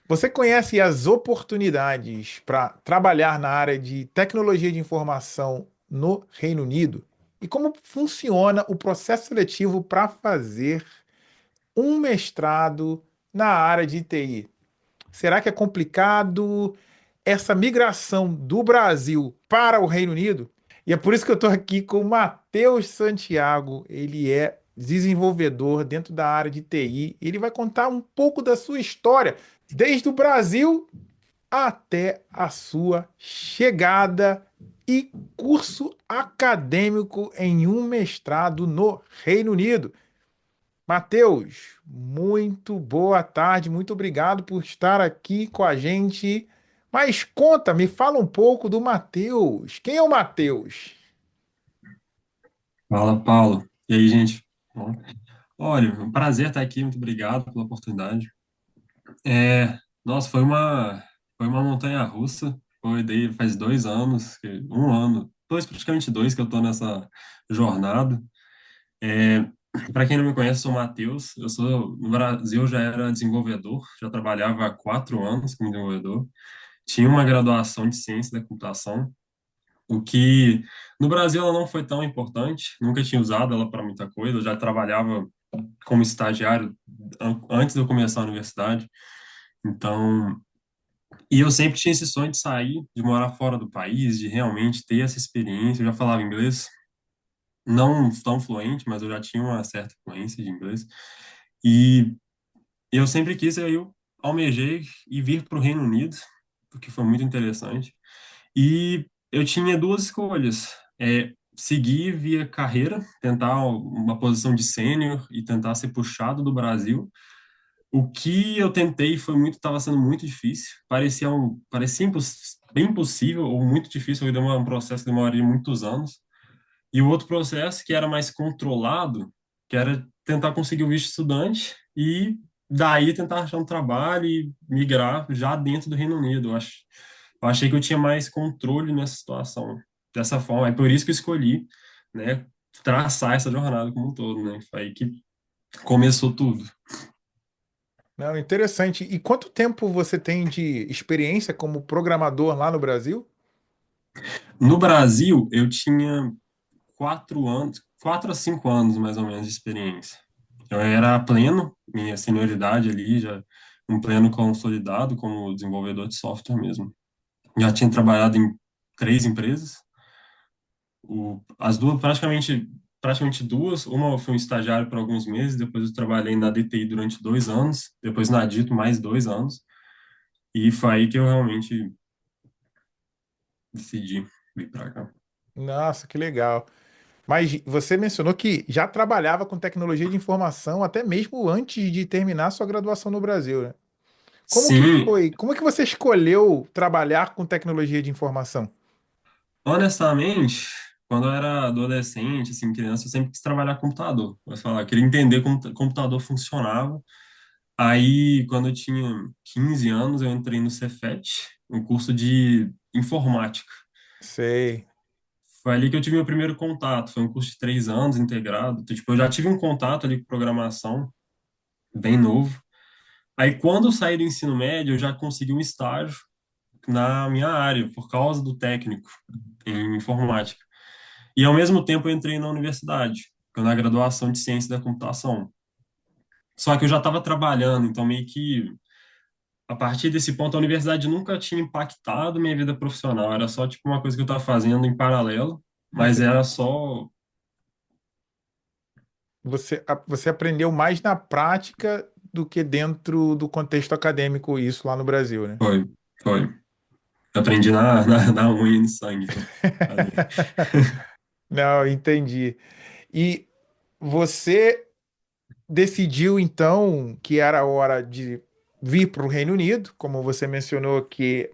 Você conhece as oportunidades para trabalhar na área de tecnologia de informação no Reino Unido? E como funciona o processo seletivo para fazer um mestrado na área de TI? Será que é complicado essa migração do Brasil para o Reino Unido? E é por isso que eu estou aqui com o Matheus Santiago. Ele é desenvolvedor dentro da área de TI. Ele vai contar um pouco da sua história, desde o Brasil até a sua chegada e curso acadêmico em um mestrado no Reino Unido. Matheus, muito boa tarde, muito obrigado por estar aqui com a gente. Mas conta, me fala um pouco do Matheus. Quem é o Matheus? Fala, Paulo. E aí, gente? Bom, olha, um prazer estar aqui. Muito obrigado pela oportunidade. Nossa, foi uma montanha-russa. Faz 2 anos, praticamente dois que eu estou nessa jornada. Para quem não me conhece, eu sou o Matheus. No Brasil, já era desenvolvedor, já trabalhava há 4 anos como desenvolvedor. Tinha uma graduação de ciência da computação, o que no Brasil ela não foi tão importante, nunca tinha usado ela para muita coisa. Eu já trabalhava como estagiário antes de eu começar a universidade. Então, e eu sempre tinha esse sonho de sair, de morar fora do país, de realmente ter essa experiência. Eu já falava inglês, não tão fluente, mas eu já tinha uma certa fluência de inglês. E eu sempre quis, eu almejei e vir para o Reino Unido, porque foi muito interessante. E eu tinha duas escolhas. Seguir via carreira, tentar uma posição de sênior e tentar ser puxado do Brasil. O que eu tentei estava sendo muito difícil. Parecia bem impossível ou muito difícil, um processo que demoraria muitos anos. E o outro processo que era mais controlado, que era tentar conseguir o visto de estudante e daí tentar achar um trabalho e migrar já dentro do Reino Unido. Eu achei que eu tinha mais controle nessa situação. Dessa forma, é por isso que eu escolhi, né, traçar essa jornada como um todo, né? Foi aí que começou tudo. Não, interessante. E quanto tempo você tem de experiência como programador lá no Brasil? No Brasil, eu tinha 4 anos, 4 a 5 anos mais ou menos de experiência. Eu era pleno, minha senioridade ali, já um pleno consolidado como desenvolvedor de software mesmo. Já tinha trabalhado em 3 empresas, as duas, praticamente duas. Uma eu fui um estagiário por alguns meses, depois eu trabalhei na DTI durante 2 anos, depois na Dito mais 2 anos, e foi aí que eu realmente decidi vir para cá. Nossa, que legal. Mas você mencionou que já trabalhava com tecnologia de informação até mesmo antes de terminar sua graduação no Brasil, né? Como que Sim, foi? Como é que você escolheu trabalhar com tecnologia de informação? honestamente, quando eu era adolescente, assim, criança, eu sempre quis trabalhar com computador. Eu queria entender como o computador funcionava. Aí, quando eu tinha 15 anos, eu entrei no Cefet, um curso de informática. Sei. Foi ali que eu tive meu primeiro contato. Foi um curso de 3 anos integrado. Então, tipo, eu já tive um contato ali com programação, bem novo. Aí, quando eu saí do ensino médio, eu já consegui um estágio na minha área, por causa do técnico em informática. E ao mesmo tempo eu entrei na universidade, na graduação de ciência da computação. Só que eu já estava trabalhando, então meio que a partir desse ponto a universidade nunca tinha impactado minha vida profissional, era só tipo uma coisa que eu estava fazendo em paralelo, mas era Entendi. só. Você aprendeu mais na prática do que dentro do contexto acadêmico, isso lá no Brasil, né? Foi, foi. Eu aprendi na unha e no sangue. Fazer. Não, entendi. E você decidiu então que era a hora de vir para o Reino Unido, como você mencionou que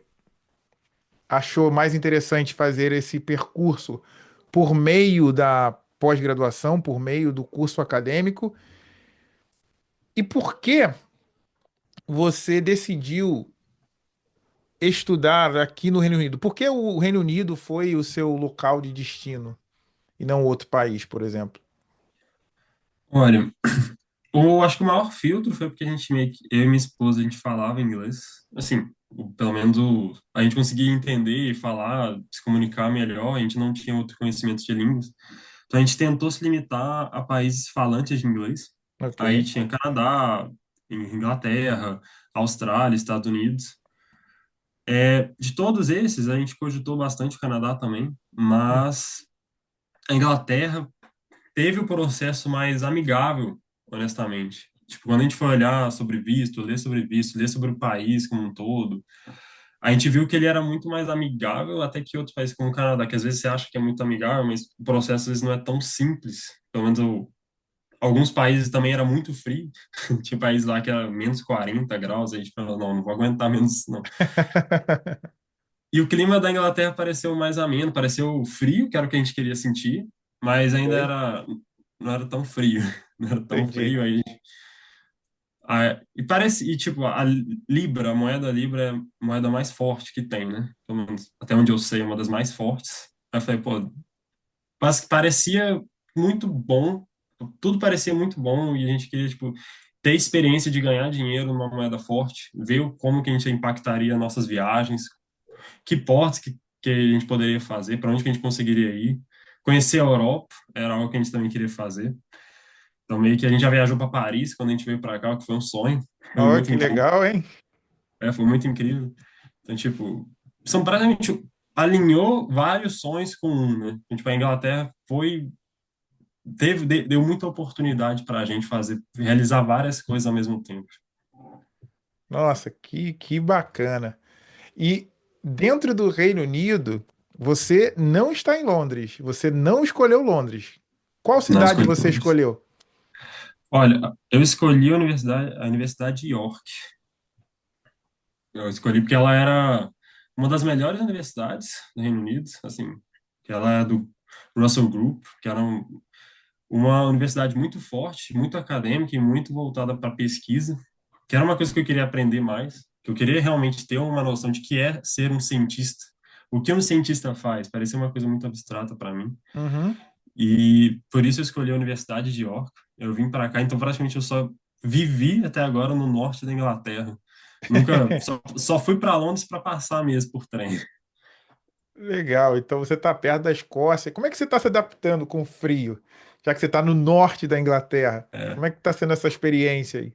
achou mais interessante fazer esse percurso por meio da pós-graduação, por meio do curso acadêmico. E por que você decidiu estudar aqui no Reino Unido? Por que o Reino Unido foi o seu local de destino e não outro país, por exemplo? Olha, Ou acho que o maior filtro foi porque a gente meio que, eu e minha esposa, a gente falava inglês. Assim, pelo menos a gente conseguia entender e falar, se comunicar melhor, a gente não tinha outro conhecimento de línguas. Então a gente tentou se limitar a países falantes de inglês. Aí Ok. tinha Canadá, Inglaterra, Austrália, Estados Unidos. De todos esses, a gente cogitou bastante o Canadá também, Hum. mas a Inglaterra teve o processo mais amigável, honestamente. Tipo, quando a gente foi olhar sobre visto, ler sobre o país como um todo, a gente viu que ele era muito mais amigável até que outros países como o Canadá, que às vezes você acha que é muito amigável, mas o processo às vezes não é tão simples. Pelo menos alguns países também era muito frio. Tinha país lá que era menos 40 graus, aí a gente falou, não, não vou aguentar menos, não. E o clima da Inglaterra pareceu mais ameno, pareceu frio, que era o que a gente queria sentir, mas ainda Ok, não era tão frio, não era tão entendi. frio aí. E parece, e tipo, a Libra, a moeda Libra é a moeda mais forte que tem, né? Pelo menos até onde eu sei, é uma das mais fortes. Aí eu falei, pô, mas parecia muito bom, tudo parecia muito bom e a gente queria, tipo, ter experiência de ganhar dinheiro numa moeda forte, ver como que a gente impactaria nossas viagens, que portos que a gente poderia fazer, para onde que a gente conseguiria ir. Conhecer a Europa era algo que a gente também queria fazer. Então, meio que a gente já viajou para Paris quando a gente veio para cá, o que foi um sonho. Foi Olha muito que incrível. legal, hein? Foi muito incrível. Então, tipo, são praticamente alinhou vários sonhos com um, né? Tipo, a Inglaterra deu muita oportunidade para a gente fazer, realizar várias coisas ao mesmo tempo. Nossa, que bacana. E dentro do Reino Unido, você não está em Londres. Você não escolheu Londres. Qual Não cidade escolhi você todos. escolheu? Olha, eu escolhi a Universidade de York. Eu escolhi porque ela era uma das melhores universidades do Reino Unido, assim, que ela é do Russell Group, que era uma universidade muito forte, muito acadêmica e muito voltada para pesquisa, que era uma coisa que eu queria aprender mais, que eu queria realmente ter uma noção de que é ser um cientista. O que um cientista faz? Parecia uma coisa muito abstrata para mim. Uhum. E por isso eu escolhi a Universidade de York. Eu vim para cá, então praticamente eu só vivi até agora no norte da Inglaterra. Nunca, só fui para Londres para passar mesmo por trem. Legal. Então você está perto da Escócia. Como é que você está se adaptando com o frio? Já que você está no norte da Inglaterra. É, Como é que está sendo essa experiência aí?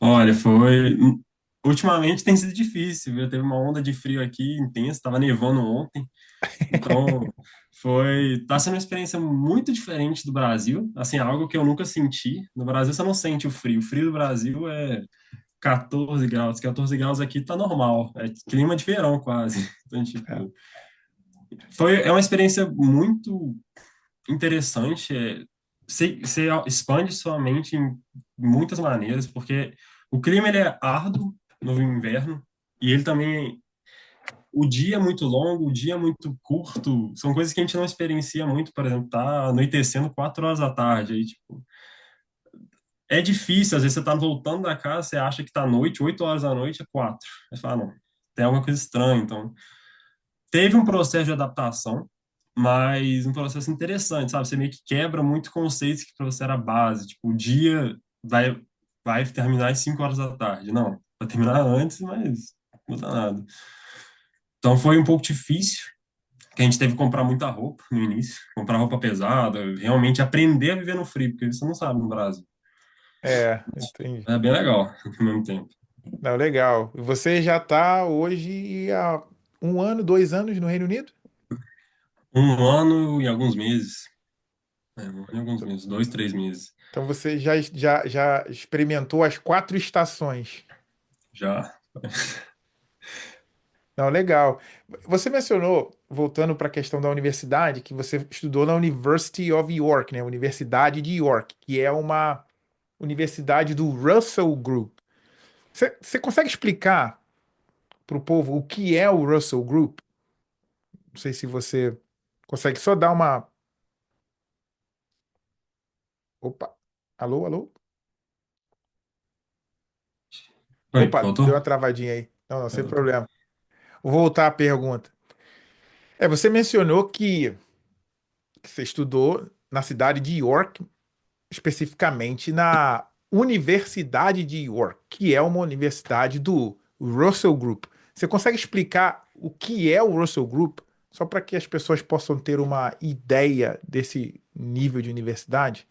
olha, ultimamente tem sido difícil, viu? Teve uma onda de frio aqui intensa, estava nevando ontem. Então, tá sendo uma experiência muito diferente do Brasil, assim, algo que eu nunca senti. No Brasil você não sente o frio. O frio do Brasil é 14 graus. 14 graus aqui tá normal. É clima de verão quase. Então, É. tipo, é uma experiência muito interessante. Você expande sua mente em muitas maneiras, porque o clima ele é árduo no inverno e ele também o dia é muito longo, o dia é muito curto, são coisas que a gente não experiencia muito, por exemplo, tá anoitecendo 4 horas da tarde, aí, tipo, é difícil, às vezes você tá voltando da casa, você acha que tá noite, 8 horas da noite é 4. Aí você fala, não, tem alguma coisa estranha, então, teve um processo de adaptação, mas um processo interessante, sabe, você meio que quebra muito conceitos que para você era base, tipo, o dia vai terminar às 5 horas da tarde, não, vai terminar antes, mas não muda nada. Então foi um pouco difícil, que a gente teve que comprar muita roupa no início, comprar roupa pesada, realmente aprender a viver no frio, porque você não sabe no Brasil. É, entendi. É bem legal ao mesmo tempo. Não, legal. E você já está hoje há um ano, 2 anos no Reino Unido? Um ano e alguns meses. Um ano e alguns meses, 2, 3 meses. Então você já experimentou as 4 estações. Já. Não, legal. Você mencionou, voltando para a questão da universidade, que você estudou na University of York, né? Universidade de York, que é uma universidade do Russell Group. Você consegue explicar para o povo o que é o Russell Group? Não sei se você consegue só dar uma. Opa! Alô, alô? Oi, Opa, deu voltou? uma travadinha aí. Não, não, sem problema. Vou voltar à pergunta. Você mencionou que você estudou na cidade de York, especificamente na Universidade de York, que é uma universidade do Russell Group. Você consegue explicar o que é o Russell Group, só para que as pessoas possam ter uma ideia desse nível de universidade?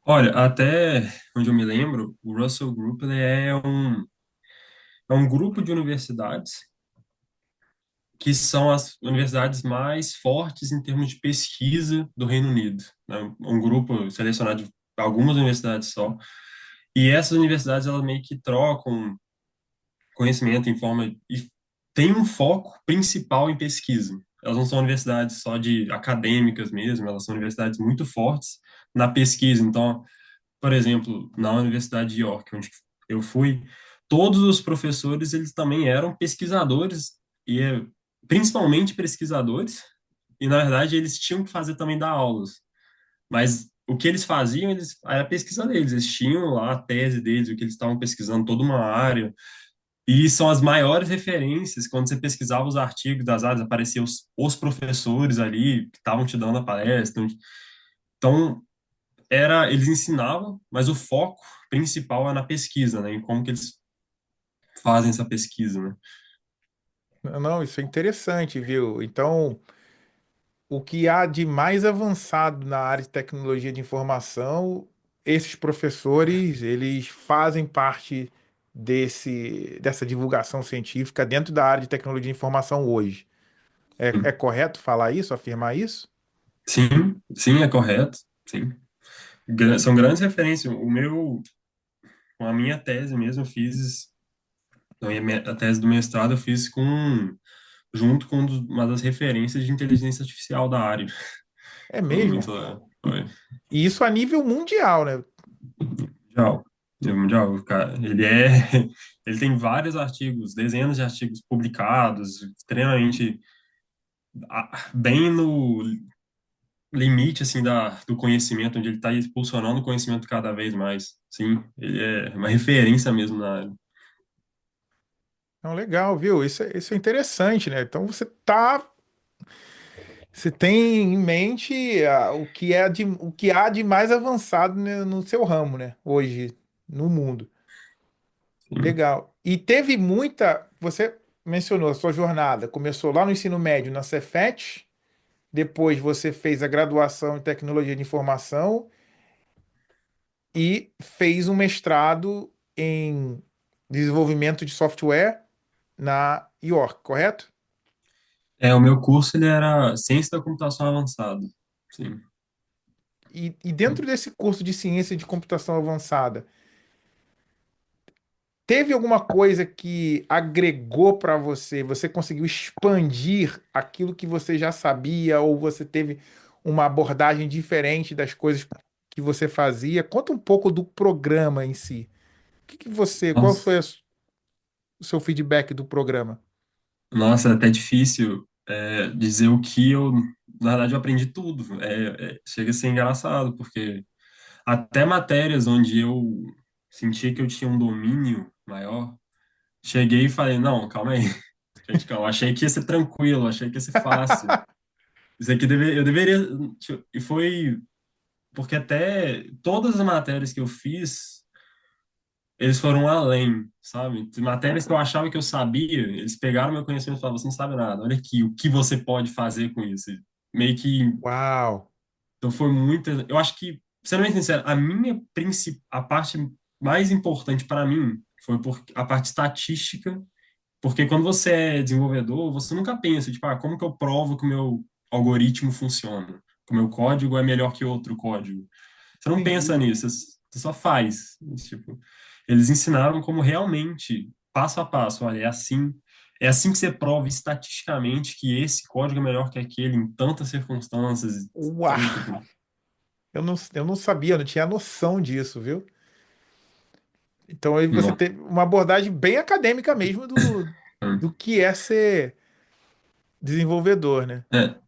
Olha, até onde eu me lembro, o Russell Group ele é um grupo de universidades que são as universidades mais fortes em termos de pesquisa do Reino Unido, né? Um grupo selecionado de algumas universidades só. E essas universidades, elas meio que trocam conhecimento em forma e tem um foco principal em pesquisa. Elas não são universidades só de acadêmicas mesmo, elas são universidades muito fortes na pesquisa. Então, por exemplo, na Universidade de York, onde eu fui, todos os professores, eles também eram pesquisadores e principalmente pesquisadores, e na verdade eles tinham que fazer também dar aulas. Mas o que eles faziam, era a pesquisa deles, eles tinham lá a tese deles, o que eles estavam pesquisando, toda uma área, e são as maiores referências. Quando você pesquisava os artigos das áreas, apareciam os professores ali que estavam te dando a palestra. Então, eles ensinavam, mas o foco principal é na pesquisa, né? Em como que eles fazem essa pesquisa, né? Não, isso é interessante, viu? Então, o que há de mais avançado na área de tecnologia de informação, esses professores, eles fazem parte dessa divulgação científica dentro da área de tecnologia de informação hoje. É correto falar isso, afirmar isso? Sim, sim, é correto. Sim. São grandes referências. Com a minha tese mesmo, eu fiz, não, a tese do mestrado eu fiz junto com uma das referências de inteligência artificial da área. É Foi mesmo? muito, foi. E isso a nível mundial, né? Mundial. Mundial, cara. Ele tem vários artigos, dezenas de artigos publicados, extremamente bem no limite, assim, do conhecimento, onde ele está impulsionando o conhecimento cada vez mais. Sim, ele é uma referência mesmo na área. Então, legal, viu? Isso é interessante, né? Então você tem em mente o que há de mais avançado, né, no seu ramo, né? Hoje, no mundo. Sim. Legal. E teve muita. Você mencionou a sua jornada. Começou lá no ensino médio, na Cefet. Depois você fez a graduação em tecnologia de informação e fez um mestrado em desenvolvimento de software na York, correto? O meu curso, ele era Ciência da Computação Avançada. Sim. E dentro desse curso de ciência de computação avançada, teve alguma coisa que agregou para você? Você conseguiu expandir aquilo que você já sabia, ou você teve uma abordagem diferente das coisas que você fazia? Conta um pouco do programa em si. Qual Nossa, foi o seu feedback do programa? nossa, é até difícil dizer o que eu... Na verdade, eu aprendi tudo. Chega a ser engraçado, porque até matérias onde eu sentia que eu tinha um domínio maior, cheguei e falei, não, calma aí. Gente, calma, achei que ia ser tranquilo, achei que ia ser fácil. Isso aqui eu deveria. E foi porque até todas as matérias que eu fiz, eles foram além, sabe? Matérias que eu achava que eu sabia, eles pegaram meu conhecimento e falaram, você não sabe nada, olha aqui, o que você pode fazer com isso. Meio que. Uau! Então foi muito. Eu acho que, sendo bem sincero, a parte mais importante para mim foi a parte estatística. Porque quando você é desenvolvedor, você nunca pensa, tipo, como que eu provo que o meu algoritmo funciona? Que o meu código é melhor que outro código? Você não pensa Entendi. nisso, você só faz. Tipo, eles ensinaram como realmente, passo a passo, olha, é assim que você prova estatisticamente que esse código é melhor que aquele em tantas circunstâncias. Uau! Então, tipo, Eu não sabia, eu não tinha noção disso, viu? Então aí você não. teve uma abordagem bem acadêmica mesmo do que é ser desenvolvedor, né?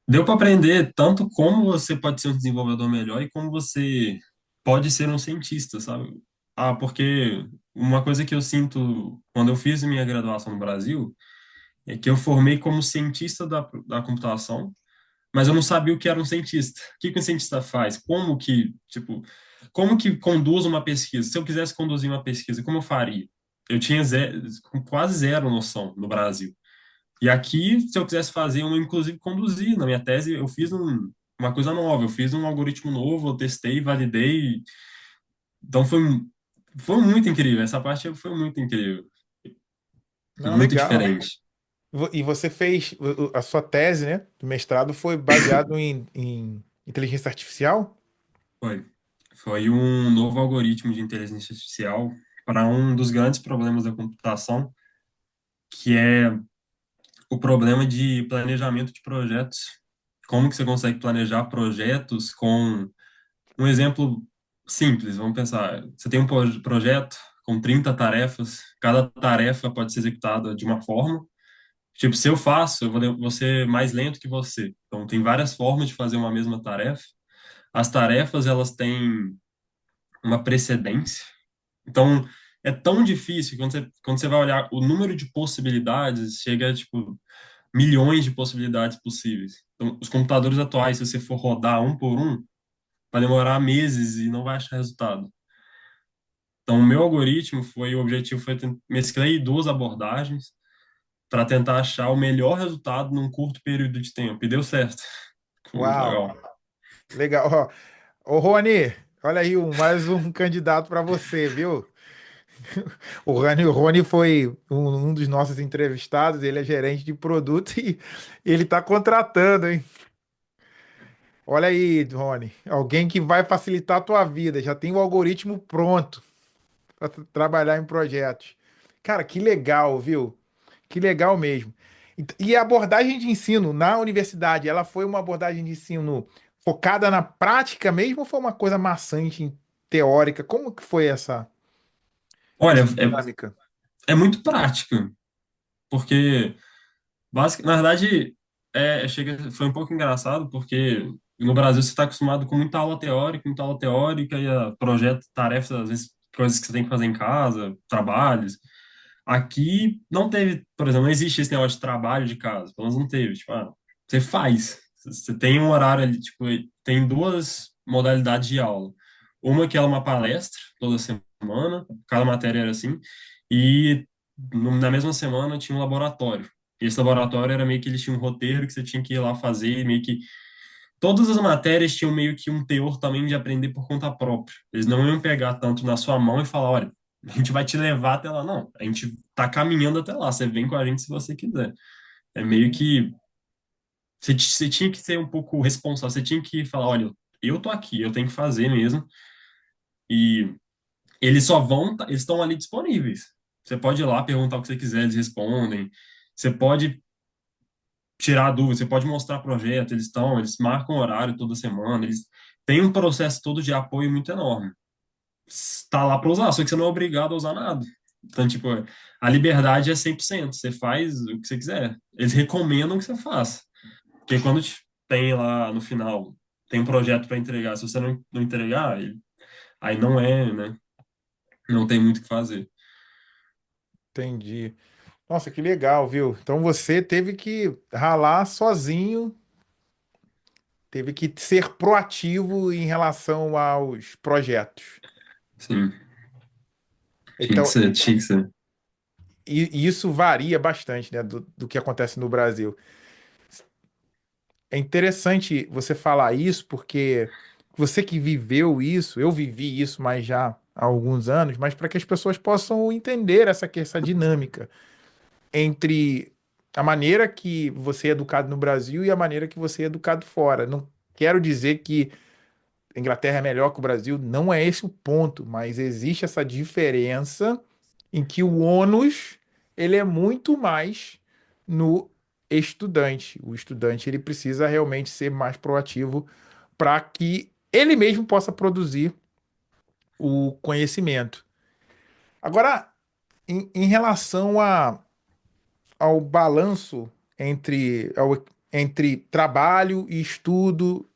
Deu para aprender tanto como você pode ser um desenvolvedor melhor e como você pode ser um cientista, sabe? Porque uma coisa que eu sinto quando eu fiz minha graduação no Brasil é que eu formei como cientista da computação, mas eu não sabia o que era um cientista. O que que um cientista faz? Como que, tipo, como que conduz uma pesquisa? Se eu quisesse conduzir uma pesquisa, como eu faria? Eu tinha quase zero noção no Brasil. E aqui, se eu quisesse fazer, eu inclusive conduzir. Na minha tese, eu fiz uma coisa nova, eu fiz um algoritmo novo, eu testei, validei. Então foi muito incrível. Essa parte foi muito incrível, Não, muito legal. diferente. E você fez a sua tese, né, do mestrado foi baseado em inteligência artificial? Foi. Foi um novo algoritmo de inteligência artificial para um dos grandes problemas da computação, que é o problema de planejamento de projetos. Como que você consegue planejar projetos com um exemplo simples? Vamos pensar, você tem um projeto com 30 tarefas, cada tarefa pode ser executada de uma forma. Tipo, se eu faço, vou ser mais lento que você. Então, tem várias formas de fazer uma mesma tarefa. As tarefas, elas têm uma precedência. Então, é tão difícil que quando você vai olhar o número de possibilidades, chega a, tipo, milhões de possibilidades possíveis. Então, os computadores atuais, se você for rodar um por um, vai demorar meses e não vai achar resultado. Então, o meu algoritmo o objetivo foi mesclei duas abordagens para tentar achar o melhor resultado num curto período de tempo. E deu certo. Foi muito Uau, legal. legal. Ó, ô, Rony, olha aí mais um candidato para você, viu? O Rony foi um dos nossos entrevistados, ele é gerente de produto e ele está contratando, hein? Olha aí, Rony, alguém que vai facilitar a tua vida, já tem o algoritmo pronto para trabalhar em projetos. Cara, que legal, viu? Que legal mesmo. E a abordagem de ensino na universidade, ela foi uma abordagem de ensino focada na prática mesmo ou foi uma coisa maçante, teórica? Como que foi Olha, essa dinâmica? é muito prática, porque na verdade, foi um pouco engraçado, porque no Brasil você está acostumado com muita aula teórica e projeto, tarefas, às vezes coisas que você tem que fazer em casa, trabalhos. Aqui não teve, por exemplo, não existe esse negócio de trabalho de casa, pelo menos não teve. Tipo, você faz. Você tem um horário ali, tipo, tem duas modalidades de aula. Uma que é uma palestra toda semana, cada matéria era assim, e na mesma semana tinha um laboratório. E esse laboratório era meio que eles tinham um roteiro que você tinha que ir lá fazer, meio que todas as matérias tinham meio que um teor também de aprender por conta própria. Eles não iam pegar tanto na sua mão e falar, olha, a gente vai te levar até lá. Não, a gente tá caminhando até lá, você vem com a gente se você quiser. É meio que você tinha que ser um pouco responsável, você tinha que falar, olha, eu tô aqui, eu tenho que fazer mesmo. E eles só vão, eles estão ali disponíveis. Você pode ir lá perguntar o que você quiser, eles respondem. Você pode tirar dúvidas, você pode mostrar projeto, eles marcam horário toda semana, eles têm um processo todo de apoio muito enorme. Está lá para usar, só que você não é obrigado a usar nada. Então, tipo, a liberdade é 100%, você faz o que você quiser. Eles recomendam que você faça. Porque quando tem lá no final, tem um projeto para entregar, se você não entregar, aí não é, né? Não tem muito o que fazer. Entendi. Nossa, que legal, viu? Então você teve que ralar sozinho, teve que ser proativo em relação aos projetos. Sim, tinha que Então, ser, tinha que ser. e isso varia bastante, né, do que acontece no Brasil. É interessante você falar isso, porque você que viveu isso, eu vivi isso, mas já há alguns anos, mas para que as pessoas possam entender essa dinâmica entre a maneira que você é educado no Brasil e a maneira que você é educado fora. Não quero dizer que a Inglaterra é melhor que o Brasil, não é esse o ponto, mas existe essa diferença em que o ônus ele é muito mais no estudante. O estudante ele precisa realmente ser mais proativo para que ele mesmo possa produzir o conhecimento. Agora, em relação ao balanço entre trabalho e estudo,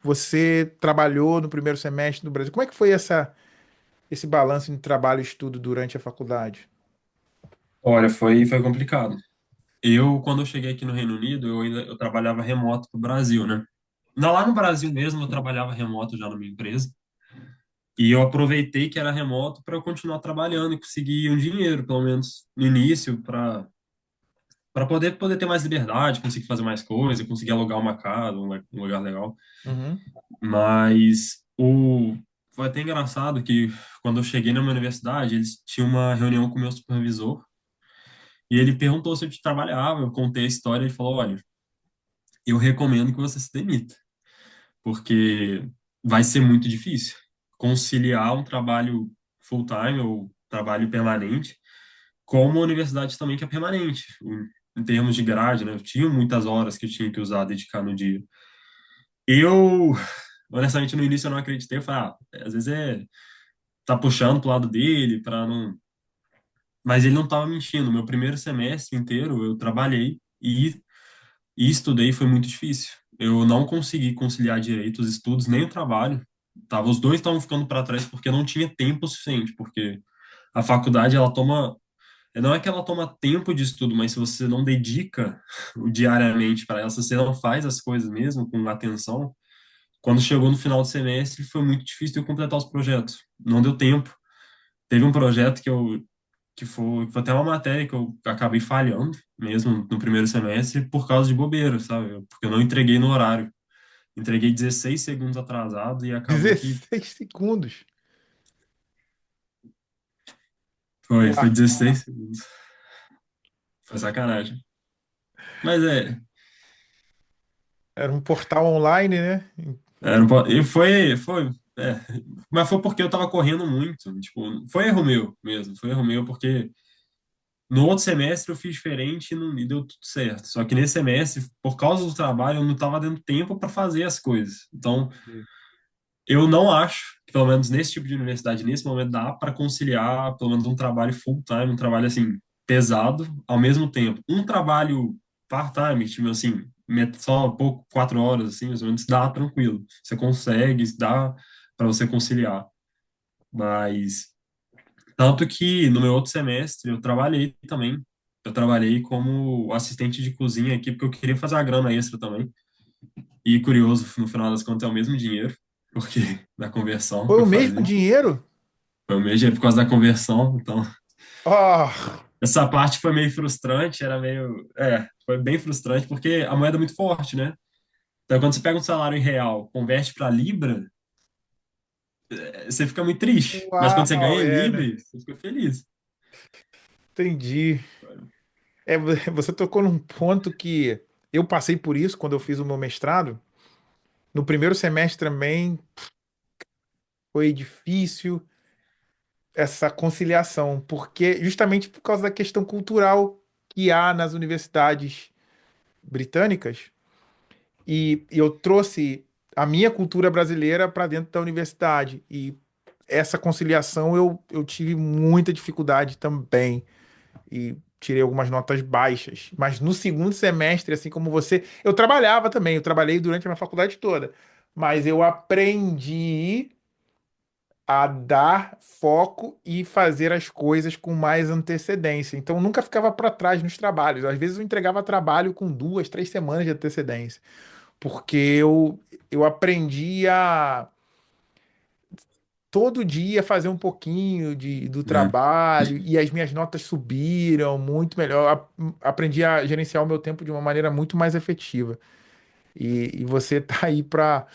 você trabalhou no primeiro semestre no Brasil. Como é que foi esse balanço entre trabalho e estudo durante a faculdade? Olha, foi complicado. Quando eu cheguei aqui no Reino Unido, eu trabalhava remoto pro Brasil, né? Lá no Brasil mesmo, eu trabalhava remoto já numa empresa. E eu aproveitei que era remoto para eu continuar trabalhando e conseguir um dinheiro, pelo menos no início, para poder ter mais liberdade, conseguir fazer mais coisas, conseguir alugar uma casa, um lugar legal. Uhum. Mas foi até engraçado que quando eu cheguei na minha universidade, eles tinham uma reunião com o meu supervisor e ele perguntou se eu trabalhava, eu contei a história e ele falou, olha, eu recomendo que você se demita, porque vai ser muito difícil conciliar um trabalho full-time ou trabalho permanente com uma universidade também que é permanente, em termos de grade, né? Eu tinha muitas horas que eu tinha que usar, dedicar no dia. Eu, honestamente, no início eu não acreditei, eu falei, às vezes tá puxando pro lado dele para não. Mas ele não estava mentindo. Meu primeiro semestre inteiro eu trabalhei e estudei, foi muito difícil. Eu não consegui conciliar direito os estudos nem o trabalho. Os dois estavam ficando para trás porque não tinha tempo suficiente, porque a faculdade ela toma, não é que ela toma tempo de estudo, mas se você não dedica diariamente para ela, se você não faz as coisas mesmo com atenção, quando chegou no final do semestre foi muito difícil de eu completar os projetos. Não deu tempo. Teve um projeto que foi até uma matéria que eu acabei falhando mesmo no primeiro semestre por causa de bobeira, sabe? Porque eu não entreguei no horário. Entreguei 16 segundos atrasado e acabou que 16 segundos. foi Uau. 16 segundos. Foi sacanagem. Mas Era um portal online, né? e mas foi porque eu tava correndo muito, tipo, foi erro meu mesmo, foi erro meu porque no outro semestre eu fiz diferente e deu tudo certo. Só que nesse semestre, por causa do trabalho, eu não tava dando tempo para fazer as coisas. Então, eu não acho que, pelo menos nesse tipo de universidade, nesse momento, dá para conciliar, pelo menos, um trabalho full-time, um trabalho, assim, pesado, ao mesmo tempo. Um trabalho part-time, tipo assim, só pouco, 4 horas, assim, mais ou menos, dá tranquilo. Você consegue, dá para você conciliar. Mas, tanto que no meu outro semestre, eu trabalhei também. Eu trabalhei como assistente de cozinha aqui, porque eu queria fazer a grana extra também. E curioso, no final das contas, é o mesmo dinheiro, porque da conversão Foi que o eu mesmo fazia. dinheiro? Foi o mesmo dinheiro por causa da conversão, então Oh, essa parte foi meio frustrante, foi bem frustrante porque a moeda é muito forte, né? Então quando você pega um salário em real, converte para libra, você fica muito triste. Mas quando você uau, ganha em né? libra, você fica feliz. Entendi. Você tocou num ponto que eu passei por isso quando eu fiz o meu mestrado. No primeiro semestre também foi difícil essa conciliação, porque justamente por causa da questão cultural que há nas universidades britânicas, e eu trouxe a minha cultura brasileira para dentro da universidade, e essa conciliação eu tive muita dificuldade também, e tirei algumas notas baixas. Mas no segundo semestre, assim como você, eu trabalhava também, eu trabalhei durante a minha faculdade toda, mas eu aprendi a dar foco e fazer as coisas com mais antecedência. Então, nunca ficava para trás nos trabalhos. Às vezes, eu entregava trabalho com 2, 3 semanas de antecedência, porque eu aprendi a todo dia fazer um pouquinho do Né? trabalho e as minhas notas subiram muito melhor. Aprendi a gerenciar o meu tempo de uma maneira muito mais efetiva. E você tá aí para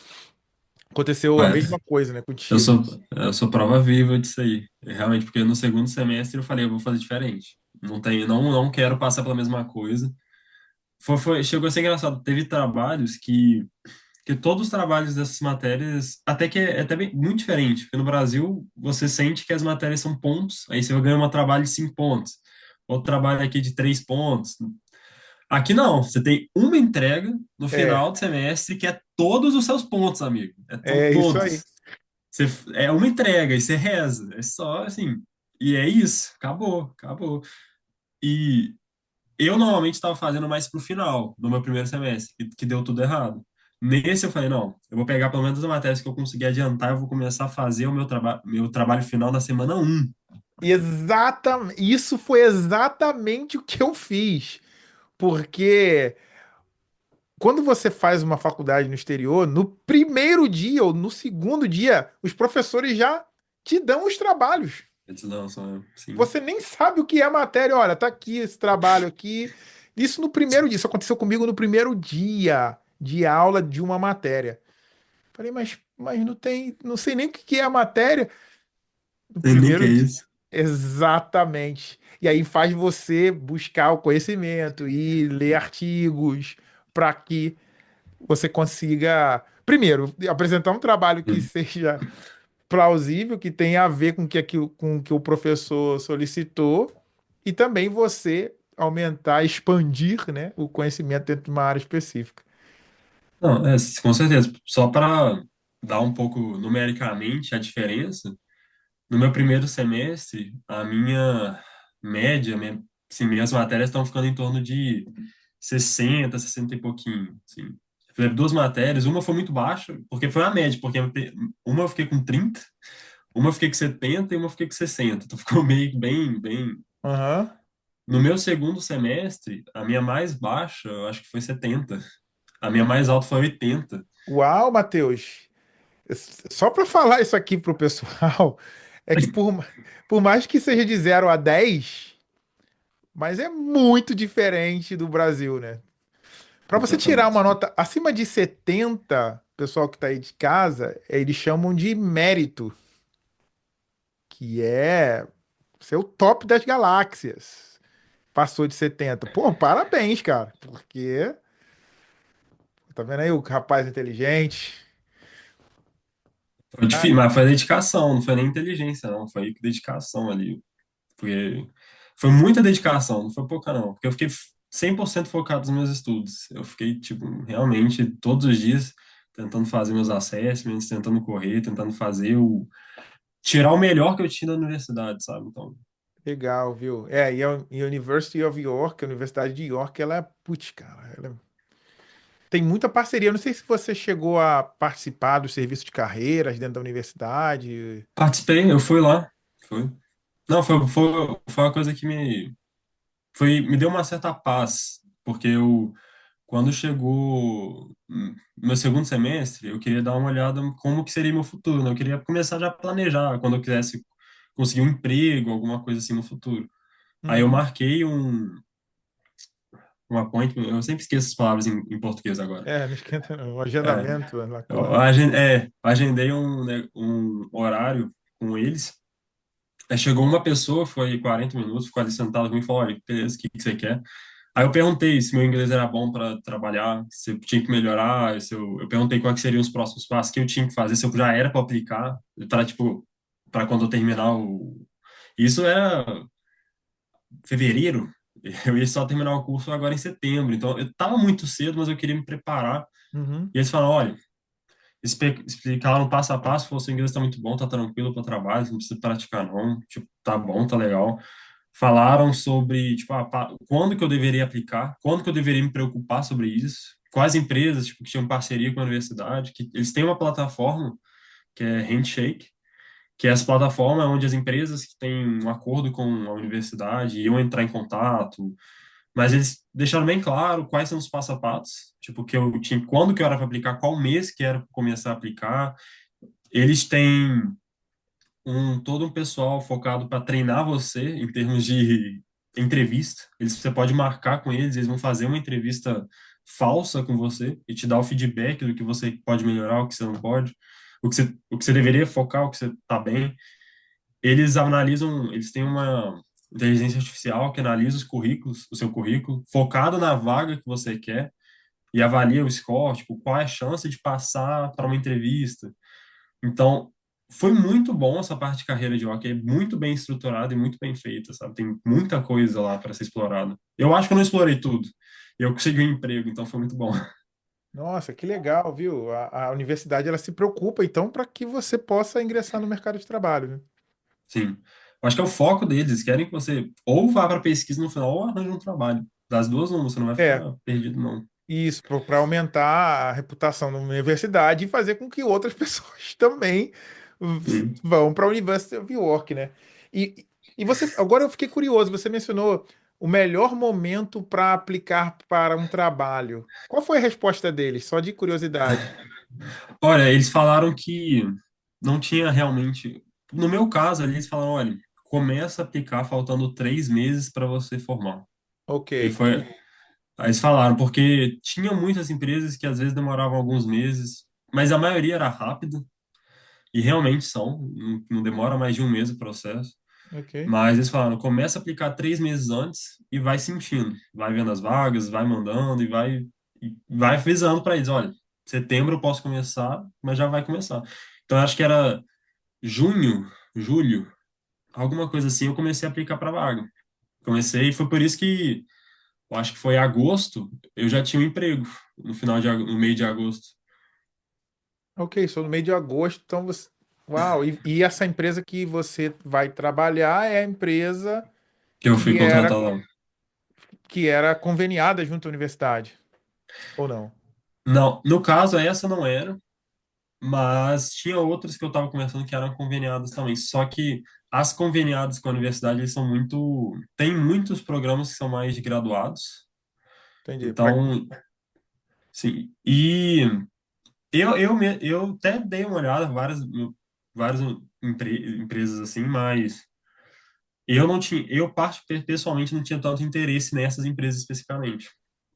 aconteceu a Ué, mesma coisa, né, eu contigo. sou, eu sou prova viva disso aí. Realmente, porque no segundo semestre eu falei, eu vou fazer diferente. Não quero passar pela mesma coisa. Chegou a ser engraçado. Teve trabalhos que todos os trabalhos dessas matérias, até que é até muito diferente, porque no Brasil você sente que as matérias são pontos, aí você vai ganhar um trabalho de 5 pontos, outro trabalho aqui de 3 pontos. Aqui não, você tem uma entrega no É, final do semestre que é todos os seus pontos, amigo. São é isso aí. todos. Você, é uma entrega e você reza. É só assim. E é isso. Acabou, acabou. E eu normalmente estava fazendo mais pro final do meu primeiro semestre, que deu tudo errado. Nesse eu falei, não, eu vou pegar pelo menos as matérias que eu consegui adiantar, eu vou começar a fazer o meu trabalho final na semana um. Isso foi exatamente o que eu fiz. Porque quando você faz uma faculdade no exterior, no primeiro dia ou no segundo dia, os professores já te dão os trabalhos. Eles lançam, sim. Você nem sabe o que é a matéria. Olha, tá aqui esse trabalho aqui. Isso no primeiro dia. Isso aconteceu comigo no primeiro dia de aula de uma matéria. Falei, mas não tem, não sei nem o que que é a matéria. No Sei nem que primeiro é dia. isso. Exatamente. E aí faz você buscar o conhecimento e ler artigos para que você consiga, primeiro, apresentar um trabalho que Hum. seja plausível, que tenha a ver com o que o professor solicitou, e também você aumentar, expandir, né, o conhecimento dentro de uma área específica. Não, com certeza. Só para dar um pouco numericamente a diferença, no meu primeiro semestre, a minha média, assim, minhas matérias estão ficando em torno de 60, 60 e pouquinho, assim. Teve duas matérias, uma foi muito baixa, porque foi a média, porque uma eu fiquei com 30, uma eu fiquei com 70 e uma eu fiquei com 60. Então ficou meio que bem, bem. Aham. No meu segundo semestre, a minha mais baixa, eu acho que foi 70. A minha mais alta foi 80. Uau, Matheus! Só para falar isso aqui pro pessoal, é que por mais que seja de 0 a 10, mas é muito diferente do Brasil, né? Para você tirar uma Completamente. nota acima de 70, pessoal que está aí de casa, eles chamam de mérito, que é ser o top das galáxias. Passou de 70. Pô, parabéns, cara, porque tá vendo aí o rapaz inteligente? Foi Ah, difícil, mas foi dedicação, não foi nem inteligência, não. Foi dedicação ali. Porque foi muita dedicação, não foi pouca, não. Porque eu fiquei 100% focado nos meus estudos. Eu fiquei, tipo, realmente todos os dias tentando fazer meus assessments, tentando correr, tentando fazer tirar o melhor que eu tinha da universidade, sabe? Então, legal, viu? É, e a University of York, a Universidade de York, ela é, putz, cara, tem muita parceria. Eu não sei se você chegou a participar do serviço de carreiras dentro da universidade. participei, eu fui lá. Foi. Não, foi uma coisa que me deu uma certa paz, porque quando chegou meu segundo semestre, eu queria dar uma olhada em como que seria meu futuro, né? Eu queria começar já a planejar, quando eu quisesse conseguir um emprego, alguma coisa assim no futuro. Aí eu Uhum. marquei um appointment, eu sempre esqueço as palavras em português agora. É, não esquenta não. O É, agendamento lá eu com. agendei um horário com eles. Aí chegou uma pessoa, foi 40 minutos, ficou ali sentado comigo e falou: olha, beleza, o que que você quer? Aí eu perguntei se meu inglês era bom para trabalhar, se eu tinha que melhorar, se eu perguntei quais que seriam os próximos passos que eu tinha que fazer, se eu já era para aplicar, para tipo, para quando eu terminar o. Isso era fevereiro, eu ia só terminar o curso agora em setembro, então eu tava muito cedo, mas eu queria me preparar. Uhum. E eles falaram: olha, explicaram passo a passo, falou: seu inglês tá muito bom, tá tranquilo para trabalho, você não precisa praticar não, tipo, tá bom, tá legal. Falaram sobre, tipo, quando que eu deveria aplicar, quando que eu deveria me preocupar sobre isso, quais empresas, tipo, que tinham parceria com a universidade, que eles têm uma plataforma que é Handshake, que é essa plataforma onde as empresas que têm um acordo com a universidade iam entrar em contato, mas eles deixaram bem claro quais são os passo a passo, tipo, que eu tinha, quando que eu era para aplicar, qual mês que era para começar a aplicar. Eles têm todo um pessoal focado para treinar você em termos de entrevista. Você pode marcar com eles, eles vão fazer uma entrevista falsa com você e te dar o feedback do que você pode melhorar, o que você não pode, o que você deveria focar, o que você tá bem. Eles analisam, eles têm uma inteligência artificial que analisa os currículos, o seu currículo, focado na vaga que você quer e avalia o score, tipo, qual é a chance de passar para uma entrevista. Então, foi muito bom essa parte de carreira de hockey, é muito bem estruturada e muito bem feita, sabe? Tem muita coisa lá para ser explorada. Eu acho que eu não explorei tudo. Eu consegui um emprego, então foi muito bom. Nossa, que legal, viu? A universidade ela se preocupa então para que você possa ingressar no mercado de trabalho, né? Sim. Eu acho que é o foco deles. Eles querem que você ou vá para pesquisa no final ou arranje um trabalho. Das duas, uma, você não vai É, ficar perdido, não. isso, para aumentar a reputação da universidade e fazer com que outras pessoas também Sim. vão para a University of York, né? E você, agora eu fiquei curioso, você mencionou o melhor momento para aplicar para um trabalho. Qual foi a resposta deles? Só de curiosidade. Olha, eles falaram que não tinha realmente. no meu caso, ali, eles falaram, olha, começa a aplicar faltando 3 meses para você formar. Ok, E foi, aí eles falaram, porque tinha muitas empresas que às vezes demoravam alguns meses, mas a maioria era rápida, e realmente são, não demora mais de um mês o processo. ok. Mas eles falaram, começa a aplicar 3 meses antes e vai sentindo, vai vendo as vagas, vai mandando e vai avisando para eles, olha, setembro eu posso começar, mas já vai começar. Então eu acho que era junho, julho, alguma coisa assim, eu comecei a aplicar para vaga. Comecei, e foi por isso que eu acho que foi agosto, eu já tinha um emprego no meio de agosto, Ok, sou no meio de agosto, então você. Uau, e essa empresa que você vai trabalhar é a empresa que eu fui que era, contratado lá. que era conveniada junto à universidade, ou não? Não, no caso essa não era, mas tinha outras que eu estava conversando que eram conveniadas também. Só que as conveniadas com a universidade, eles são muito. Tem muitos programas que são mais de graduados. Entendi. Então, sim. E eu até dei uma olhada, várias empresas assim, mas eu não tinha. Pessoalmente, não tinha tanto interesse nessas empresas especificamente.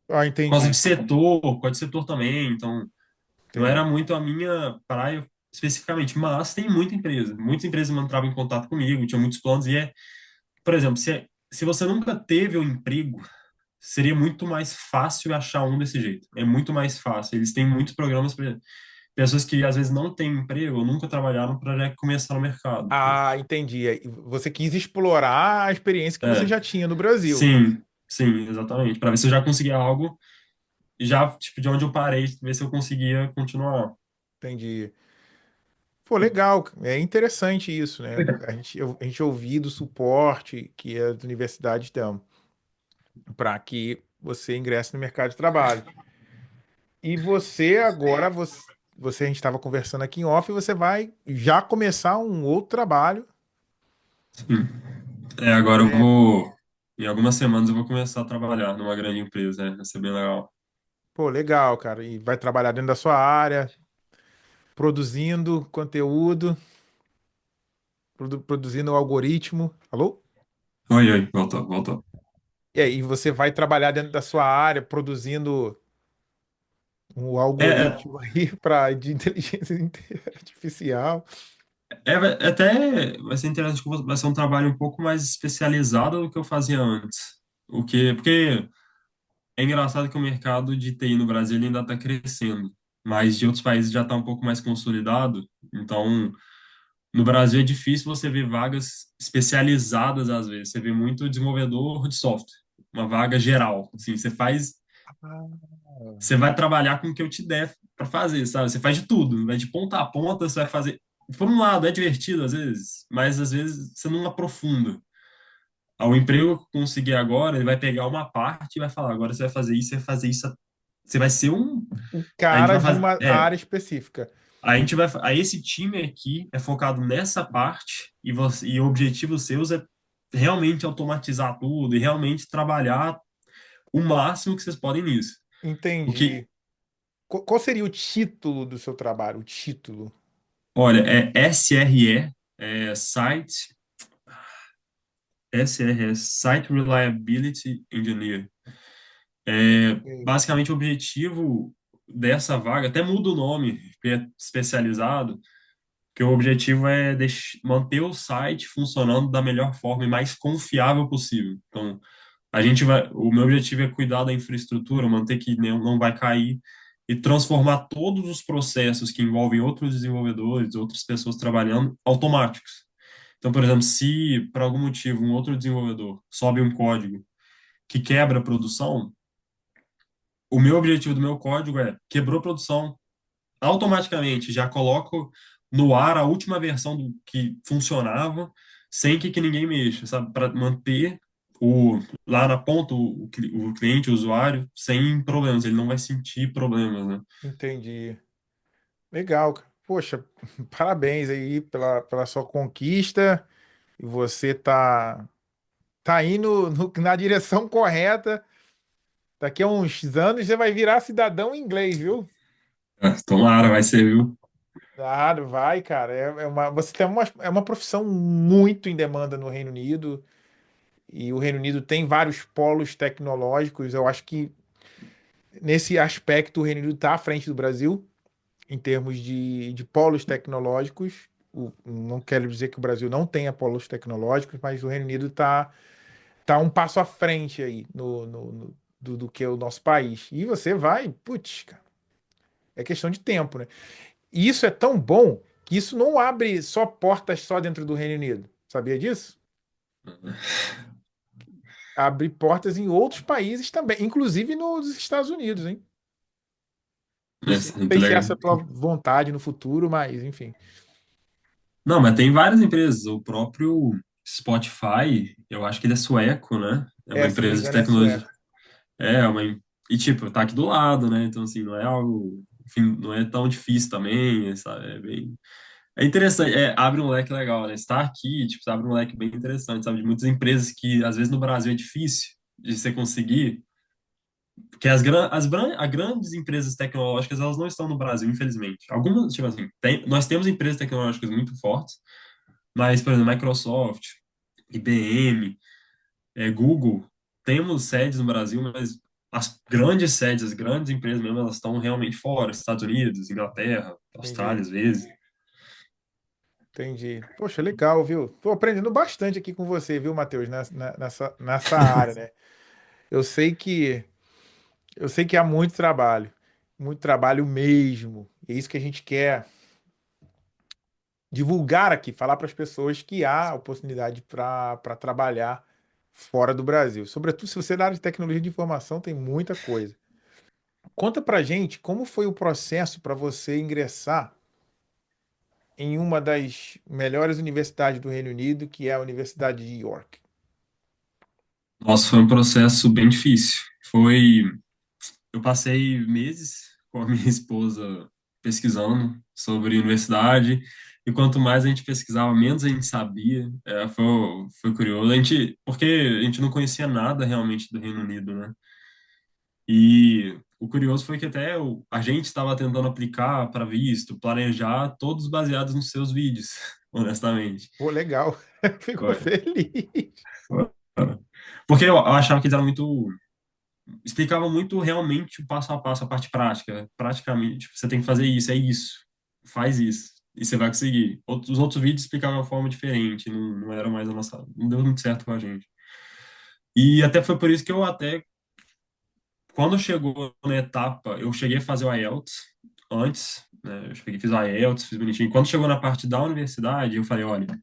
Ah, Por causa de entendi. setor, por causa de setor também. Então, não era Entendi. muito a minha praia especificamente, mas tem muita empresa. Muitas empresas entravam em contato comigo, tinha muitos planos, e por exemplo, se você nunca teve um emprego, seria muito mais fácil achar um desse jeito. É muito mais fácil. Eles têm muitos programas para pessoas que às vezes não têm emprego ou nunca trabalharam para já começar no mercado. Ah, entendi. Aí você quis explorar a experiência que você É, já tinha no Brasil. sim, sim, exatamente. Para ver se eu já conseguia algo, e já, tipo, de onde eu parei, ver se eu conseguia continuar. Entendi. Pô, legal. É interessante isso, né? A gente ouvir do suporte que as universidades dão para que você ingresse no mercado de trabalho. E você agora, a gente estava conversando aqui em off, e você vai já começar um outro trabalho. Sim. Agora eu vou. Em algumas semanas eu vou começar a trabalhar numa grande empresa, né? Vai ser bem legal. Pô, legal, cara. E vai trabalhar dentro da sua área, produzindo conteúdo, produzindo algoritmo. Alô? Oi, oi, voltou, voltou. E aí, você vai trabalhar dentro da sua área, produzindo um É, é, algoritmo aí para de inteligência artificial. até vai ser interessante que vai ser um trabalho um pouco mais especializado do que eu fazia antes. Porque é engraçado que o mercado de TI no Brasil ele ainda está crescendo, mas de outros países já está um pouco mais consolidado. Então, no Brasil é difícil você ver vagas especializadas às vezes. Você vê muito desenvolvedor de software, uma vaga geral. Assim, você vai trabalhar com o que eu te der para fazer, sabe? Você faz de tudo, vai de ponta a ponta, você vai fazer. Por um lado, é divertido às vezes, mas às vezes você não aprofunda. O emprego que eu conseguir agora, ele vai pegar uma parte e vai falar: agora você vai fazer isso, você vai fazer isso. Você vai ser um. O A gente cara vai de fazer. uma área específica. Aí esse time aqui é focado nessa parte e o objetivo seus é realmente automatizar tudo e realmente trabalhar o máximo que vocês podem nisso. O que, Entendi. Qual seria o título do seu trabalho? O título. olha, é SRE, Site Reliability Engineer. Ok. Basicamente, o objetivo dessa vaga, até muda o nome, porque é especializado, que o objetivo é manter o site funcionando da melhor forma e mais confiável possível. Então, o meu objetivo é cuidar da infraestrutura, manter que não vai cair e transformar todos os processos que envolvem outros desenvolvedores, outras pessoas trabalhando, automáticos. Então, por exemplo, se por algum motivo um outro desenvolvedor sobe um código que quebra a produção, o meu objetivo do meu código é quebrou a produção, automaticamente já coloco no ar a última versão do que funcionava, sem que ninguém mexa, sabe? Para manter lá na ponta o cliente, o usuário, sem problemas. Ele não vai sentir problemas, né? Entendi. Legal, cara. Poxa, parabéns aí pela sua conquista. E você tá indo na direção correta. Daqui a uns anos você vai virar cidadão inglês, viu? Tomara, vai ser, viu? Claro, vai, cara. Você tem é uma profissão muito em demanda no Reino Unido, e o Reino Unido tem vários polos tecnológicos. Eu acho que nesse aspecto o Reino Unido está à frente do Brasil, em termos de polos tecnológicos. Não quero dizer que o Brasil não tenha polos tecnológicos, mas o Reino Unido tá um passo à frente aí do que o nosso país. E você vai, putz, cara, é questão de tempo, né? E isso é tão bom que isso não abre só portas só dentro do Reino Unido. Sabia disso? Abre portas em outros países também, inclusive nos Estados Unidos, hein? Não sei, É não muito sei se legal. essa é a tua vontade no futuro, mas enfim. Não, mas tem várias empresas. O próprio Spotify, eu acho que ele é sueco, né? É uma É, se não me empresa de engano, é tecnologia. sueco. É, uma... E, tipo, tá aqui do lado, né? Então, assim, não é algo... Enfim, não é tão difícil também, sabe? É bem... É interessante, abre um leque legal, né? Estar aqui, tipo, abre um leque bem interessante, sabe? De muitas empresas que, às vezes, no Brasil é difícil de você conseguir, porque as grandes empresas tecnológicas, elas não estão no Brasil, infelizmente. Algumas, tipo assim, nós temos empresas tecnológicas muito fortes, mas, por exemplo, Microsoft, IBM, Google, temos sedes no Brasil, mas as grandes sedes, as grandes empresas mesmo, elas estão realmente fora, Estados Unidos, Inglaterra, Austrália, Entendi, às vezes. entendi. Poxa, legal, viu? Tô aprendendo bastante aqui com você, viu, Matheus, nessa área, né? Eu sei que eu sei que há muito trabalho mesmo. E é isso que a gente quer divulgar aqui, falar para as pessoas que há oportunidade para trabalhar fora do Brasil. Sobretudo se você é da área de tecnologia de informação, tem muita coisa. Conta pra gente como foi o processo para você ingressar em uma das melhores universidades do Reino Unido, que é a Universidade de York. Nossa, foi um processo bem difícil. Eu passei meses com a minha esposa pesquisando sobre universidade, e quanto mais a gente pesquisava, menos a gente sabia. Foi curioso, porque a gente não conhecia nada realmente do Reino Unido, né? E o curioso foi que a gente estava tentando aplicar para visto, planejar, todos baseados nos seus vídeos, honestamente. Pô, legal. Fico Foi. feliz. Foi. Porque eu achava que eles eram muito explicava muito realmente o passo a passo, a parte prática. Praticamente, tipo, você tem que fazer isso, é isso, faz isso, e você vai conseguir. Os outros vídeos explicavam de uma forma diferente, não era mais a nossa, não deu muito certo com a gente. E até foi por isso que quando chegou na etapa, eu cheguei a fazer o IELTS antes, né? Eu cheguei, fiz o IELTS, fiz bonitinho. Quando chegou na parte da universidade, eu falei, olha,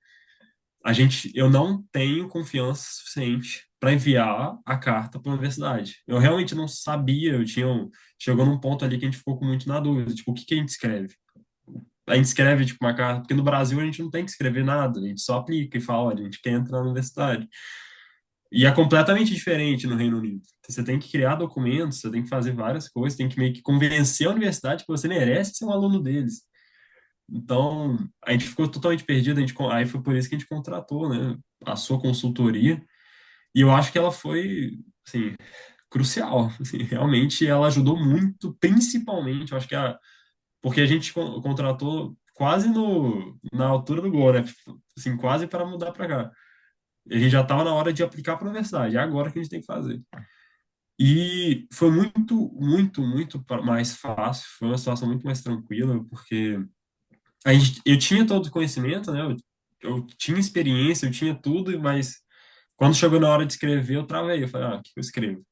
eu não tenho confiança suficiente para enviar a carta para a universidade. Eu realmente não sabia, chegou num ponto ali que a gente ficou com muito na dúvida, tipo, o que que a gente escreve? A gente escreve tipo uma carta, porque no Brasil a gente não tem que escrever nada, a gente só aplica e fala, olha, a gente quer entrar na universidade. E é completamente diferente no Reino Unido. Você tem que criar documentos, você tem que fazer várias coisas, tem que meio que convencer a universidade que você merece ser um aluno deles. Então, a gente ficou totalmente perdido, aí foi por isso que a gente contratou, né, a sua consultoria, e eu acho que ela foi, assim, crucial, assim, realmente ela ajudou muito, principalmente, eu acho porque a gente contratou quase na altura do gol, né, assim, quase para mudar para cá. A gente já estava na hora de aplicar para a universidade, é agora que a gente tem que fazer. E foi muito, muito, muito mais fácil, foi uma situação muito mais tranquila, porque eu tinha todo o conhecimento, né? Eu tinha experiência, eu tinha tudo, mas quando chegou na hora de escrever, eu travei. Eu falei, o que eu escrevo?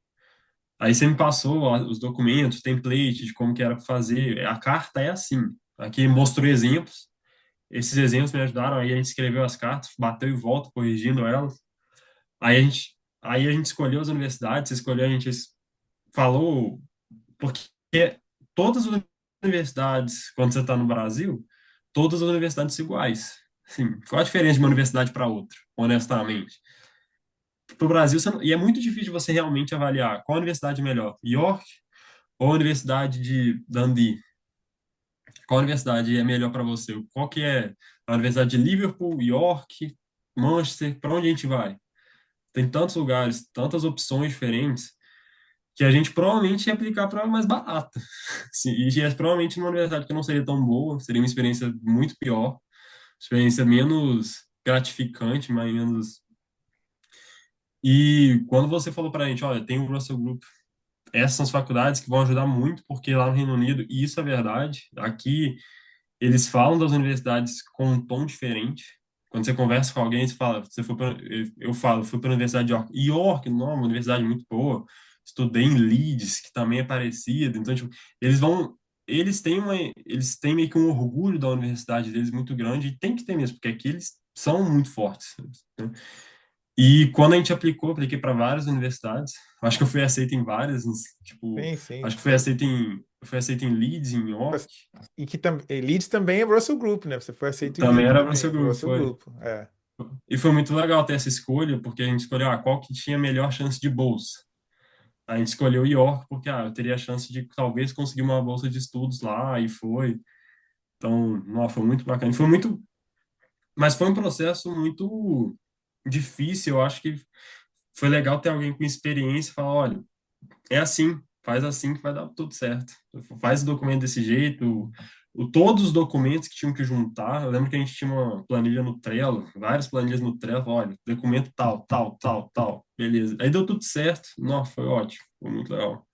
Aí você me passou os documentos, template de como que era para fazer. A carta é assim. Aqui mostrou exemplos. Esses exemplos me ajudaram. Aí a gente escreveu as cartas, bateu e volta, corrigindo elas. Aí a gente escolheu as universidades, você escolheu, a gente falou, porque todas as universidades, quando você está no Brasil, todas as universidades são iguais. Sim, qual a diferença de uma universidade para outra, honestamente? Para o Brasil, e é muito difícil você realmente avaliar qual a universidade é melhor, York ou a Universidade de Dundee? Qual universidade é melhor para você? Qual que é a Universidade de Liverpool, York, Manchester? Para onde a gente vai? Tem tantos lugares, tantas opções diferentes que a gente provavelmente ia aplicar para mais barata. Sim, e provavelmente numa universidade que não seria tão boa, seria uma experiência muito pior, experiência menos gratificante, mais menos. E quando você falou para a gente, olha, tem o Russell Group, essas são as faculdades que vão ajudar muito, porque lá no Reino Unido, e isso é verdade, aqui eles falam das universidades com um tom diferente. Quando você conversa com alguém, você fala, você foi pra, eu falo, fui para a Universidade de York. York, não, é uma universidade muito boa. Estudei em Leeds, que também é parecido. Então, tipo, eles vão, eles têm meio que um orgulho da universidade deles muito grande e tem que ter mesmo, porque aqui eles são muito fortes, né? E quando a gente aplicou, apliquei para várias universidades. Acho que eu fui aceito em várias, tipo, Sim, sim. acho que fui aceito em Leeds, em York. E que Leeds também é Russell Group, né? Você foi aceito em Também Leeds era para o também, seu grupo, Russell foi. Group. É. E foi muito legal ter essa escolha, porque a gente escolheu qual que tinha melhor chance de bolsa. A gente escolheu York porque eu teria a chance de talvez conseguir uma bolsa de estudos lá e foi. Então, nossa, foi muito bacana. Mas foi um processo muito difícil. Eu acho que foi legal ter alguém com experiência e falar, olha, é assim, faz assim que vai dar tudo certo. Faz o documento desse jeito, todos os documentos que tinham que juntar. Eu lembro que a gente tinha uma planilha no Trello, várias planilhas no Trello. Olha, documento tal, tal, tal, tal. Beleza. Aí deu tudo certo. Nossa, foi ótimo. Foi muito legal.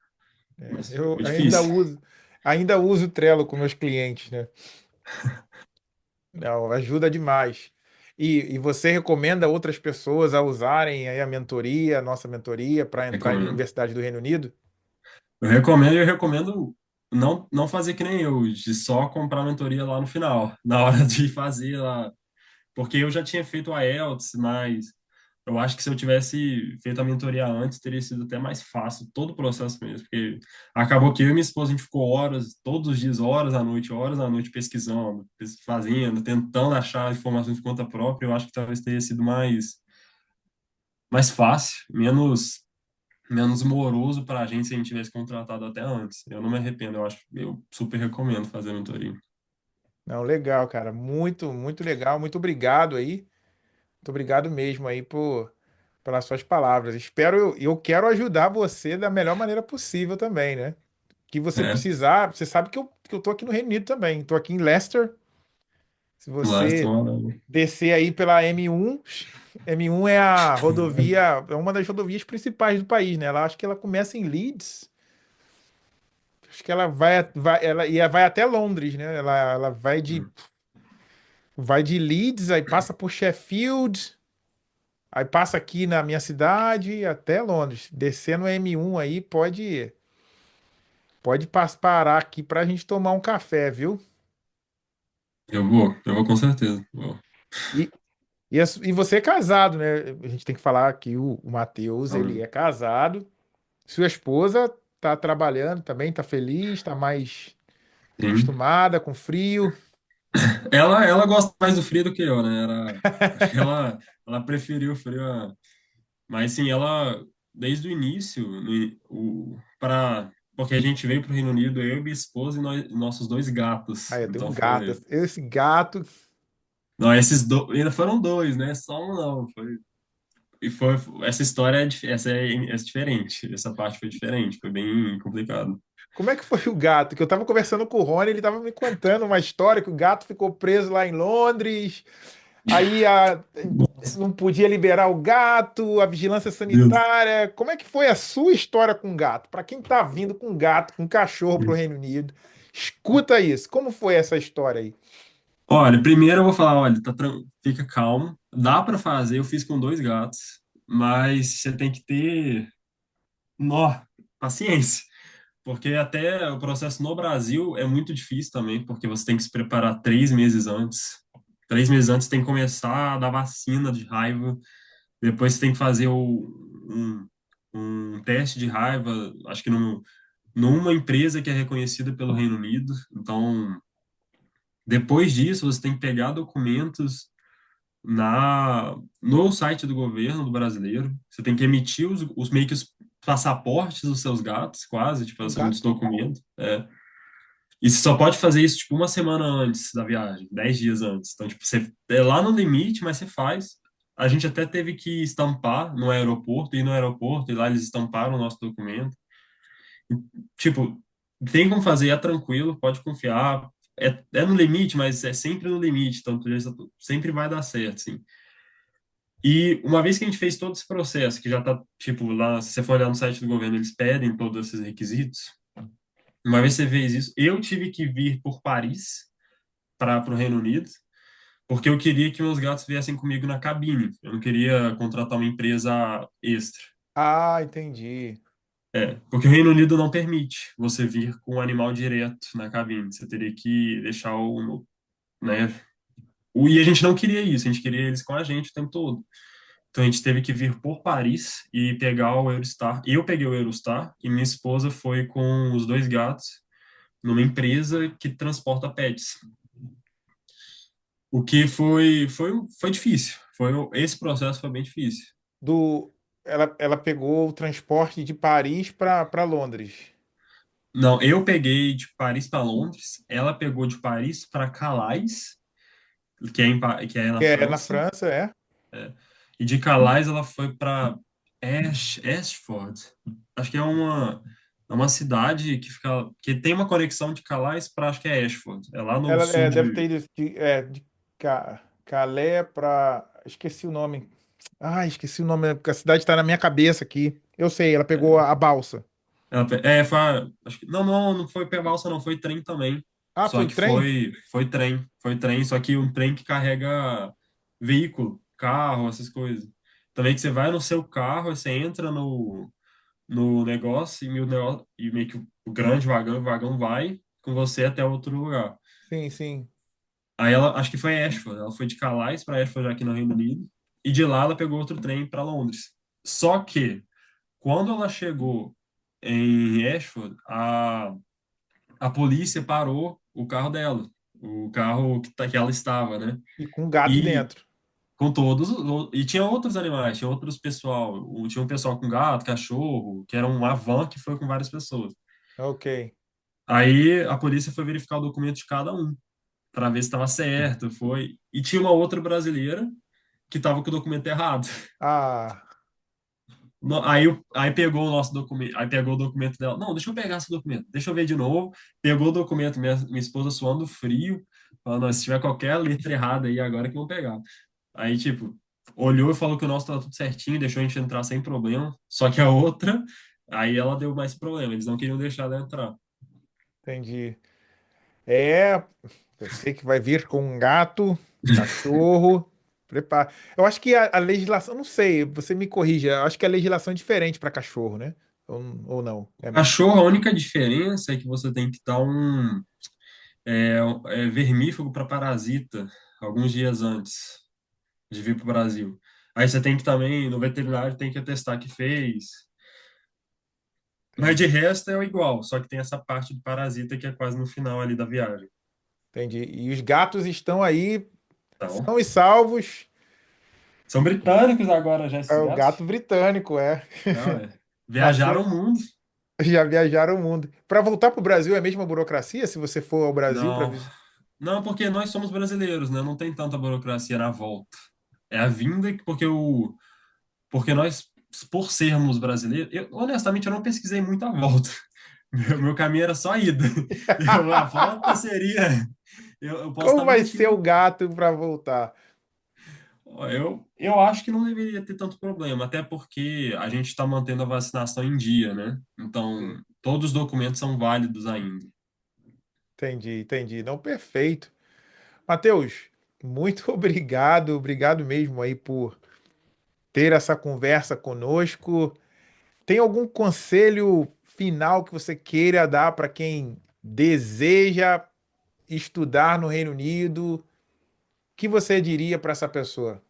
Mas Eu foi difícil. ainda uso o Trello com meus clientes, né? Não, ajuda demais. E você recomenda outras pessoas a usarem aí a mentoria, a nossa mentoria, para entrar em Recomendo. Universidade do Reino Unido? Eu recomendo não fazer que nem eu, de só comprar a mentoria lá no final, na hora de fazer lá. Porque eu já tinha feito a IELTS, mas eu acho que se eu tivesse feito a mentoria antes, teria sido até mais fácil todo o processo mesmo. Porque acabou que eu e minha esposa, a gente ficou horas, todos os dias, horas à noite pesquisando, fazendo, tentando achar informações de conta própria. Eu acho que talvez teria sido mais fácil, menos moroso para a gente se a gente tivesse contratado até antes. Eu não me arrependo, eu super recomendo fazer a mentoria. Não, legal, cara. Muito, muito legal. Muito obrigado aí. Muito obrigado mesmo aí pelas suas palavras. Eu quero ajudar você da melhor maneira possível também, né? Que você É, precisar, você sabe que eu tô aqui no Reino Unido também. Tô aqui em Leicester. Se lá você estou, descer aí pela M1, M1 é a rodovia, é uma das rodovias principais do país, né? Ela acho que ela começa em Leeds. Acho que ela vai até Londres, né? Ela vai de Leeds, aí passa por Sheffield, aí passa aqui na minha cidade até Londres. Descendo a M1 aí, pode parar aqui pra gente tomar um café, viu? eu vou com certeza. Vou. E, e você é casado, né? A gente tem que falar que o Matheus, ele Então, é casado. Sua esposa tá trabalhando também, tá feliz, tá mais sim. acostumada com frio. Ela gosta mais do frio do que eu, né? Acho que ela preferiu o frio. Mas sim, ela, desde o início, porque a gente veio para o Reino Unido, eu, minha esposa e nossos dois gatos. Aí eu tenho um Então gato. foi. Esse gato. Não, esses ainda foram dois, né? Só um não. Essa história essa é diferente. Essa parte foi diferente, foi bem complicado. Como é que foi o gato? Que eu tava conversando com o Rony, ele tava me contando uma história que o gato ficou preso lá em Londres. Aí Nossa, não podia liberar o gato, a vigilância Deus. sanitária. Como é que foi a sua história com gato? Para quem tá vindo com gato, com cachorro pro Reino Unido, escuta isso. Como foi essa história aí? Olha, primeiro eu vou falar, olha, fica calmo, dá para fazer, eu fiz com dois gatos, mas você tem que ter, nó, paciência, porque até o processo no Brasil é muito difícil também, porque você tem que se preparar 3 meses antes. 3 meses antes tem que começar a dar vacina de raiva, depois você tem que fazer um teste de raiva, acho que numa empresa que é reconhecida pelo Reino Unido. Então, depois disso, você tem que pegar documentos no site do governo do brasileiro. Você tem que emitir os meio que os passaportes dos seus gatos, quase, tipo, O são muitos gato. documentos. E você só pode fazer isso, tipo, uma semana antes da viagem, 10 dias antes. Então, tipo, você é lá no limite, mas você faz. A gente até teve que estampar no aeroporto, ir no aeroporto, e lá eles estamparam o nosso documento. Tipo, tem como fazer, é tranquilo, pode confiar. É no limite, mas é sempre no limite, então sempre vai dar certo, sim. E uma vez que a gente fez todo esse processo, que já tá, tipo, lá, se você for olhar no site do governo, eles pedem todos esses requisitos. Uma vez que você fez isso, eu tive que vir por Paris para o Reino Unido, porque eu queria que meus gatos viessem comigo na cabine. Eu não queria contratar uma empresa extra. Ah, entendi. Porque o Reino Unido não permite você vir com o animal direto na cabine. Você teria que deixar né? E a gente não queria isso, a gente queria eles com a gente o tempo todo. Então a gente teve que vir por Paris e pegar o Eurostar. Eu peguei o Eurostar e minha esposa foi com os dois gatos numa empresa que transporta pets. O que foi difícil. Esse processo foi bem difícil. Do, ela pegou o transporte de Paris para Londres, Não, eu peguei de Paris para Londres, ela pegou de Paris para Calais, que é na que é na França, França, é? é. E de Calais ela foi para Ashford. Acho que é uma cidade que tem uma conexão de Calais para acho que é Ashford. É lá no Ela sul deve ter de. ido de Calais para. Esqueci o nome. Ah, esqueci o nome, porque a cidade está na minha cabeça aqui. Eu sei, ela pegou a balsa. Acho que, não foi pé balsa, não, foi trem também. Ah, Só foi que trem? foi trem, só que um trem que carrega veículo, carro, essas coisas. Também que você vai no seu carro, você entra no negócio e meio que o grande o vagão vai com você até outro lugar. Sim, sim. Aí ela, acho que foi Ashford, ela foi de Calais para Ashford aqui no Reino Unido, e de lá ela pegou outro trem para Londres. Só que quando ela chegou em Ashford, a polícia parou o carro dela, o carro que ela estava, né? E com gato E dentro. com todos, e tinha outros animais, tinha outros pessoal, tinha um pessoal com gato, cachorro, que era uma van que foi com várias pessoas. Ok. Aí a polícia foi verificar o documento de cada um, para ver se estava certo, foi. E tinha uma outra brasileira que estava com o documento errado. Ah, Aí pegou o nosso documento, aí pegou o documento dela. Não, deixa eu pegar esse documento, deixa eu ver de novo. Pegou o documento, minha esposa suando frio, falando, "Ó, se tiver qualquer letra errada aí, agora que vão pegar." Aí, tipo, olhou e falou que o nosso tava tudo certinho, deixou a gente entrar sem problema. Só que a outra, aí ela deu mais problema, eles não queriam deixar ela entrar. entendi. É, eu sei que vai vir com um gato, cachorro. Prepara. Eu acho que a legislação, não sei, você me corrija, eu acho que a legislação é diferente para cachorro, né? Ou não? É, Cachorro, a única diferença é que você tem que dar vermífugo para parasita alguns dias antes de vir para o Brasil. Aí você tem que também, no veterinário, tem que atestar que fez. Mas de entendi, resto é o igual, só que tem essa parte de parasita que é quase no final ali da viagem. entendi. E os gatos estão aí, Então, são e salvos. são britânicos agora já É esses o gatos. gato britânico, é. Não, é. Viajaram Nasceu, o mundo. já viajaram o mundo. Para voltar para o Brasil é a mesma burocracia se você for ao Brasil para Não, visitar? não, porque nós somos brasileiros, né? Não tem tanta burocracia na volta. É a vinda, porque nós, por sermos brasileiros, honestamente, eu não pesquisei muito a volta. Meu caminho era só a ida. A volta seria. Eu posso Como estar vai ser o mentindo. gato para voltar? Ó, eu acho que não deveria ter tanto problema, até porque a gente está mantendo a vacinação em dia, né? Então, Sim. todos os documentos são válidos ainda. Entendi, entendi. Não, perfeito. Matheus, muito obrigado, obrigado mesmo aí por ter essa conversa conosco. Tem algum conselho final que você queira dar para quem deseja estudar no Reino Unido? O que você diria para essa pessoa?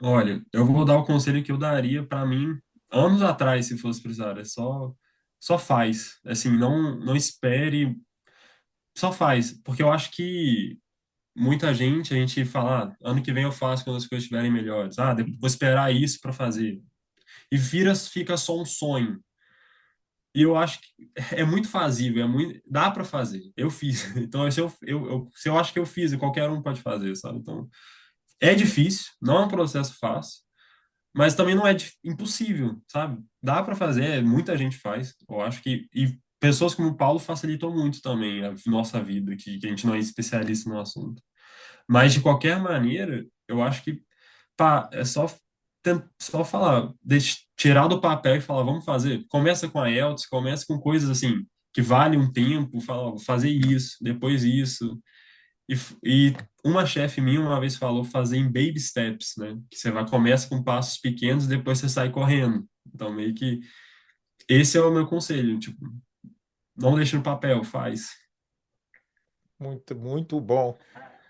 Olha, eu vou dar o conselho que eu daria para mim anos atrás, se fosse precisar. Só faz. Assim, não espere, só faz. Porque eu acho que muita gente, a gente fala, ah, ano que vem eu faço quando as coisas estiverem melhores. Ah, vou esperar isso para fazer. E fica só um sonho. E eu acho que é muito fazível, dá para fazer. Eu fiz. Então, se eu acho que eu fiz, qualquer um pode fazer, sabe? Então, é difícil, não é um processo fácil, mas também não é impossível, sabe? Dá para fazer, muita gente faz. Eu acho que e pessoas como o Paulo facilitam muito também a nossa vida, que a gente não é especialista no assunto. Mas de qualquer maneira, eu acho que pá, é só só falar, tirar do papel e falar, vamos fazer. Começa com a IELTS, começa com coisas assim que vale um tempo, fala, ó, vou fazer isso, depois isso. E uma chefe minha uma vez falou fazer em baby steps, né? Que você vai começa com passos pequenos e depois você sai correndo. Então meio que esse é o meu conselho, tipo, não deixa no papel, faz. Muito, muito bom.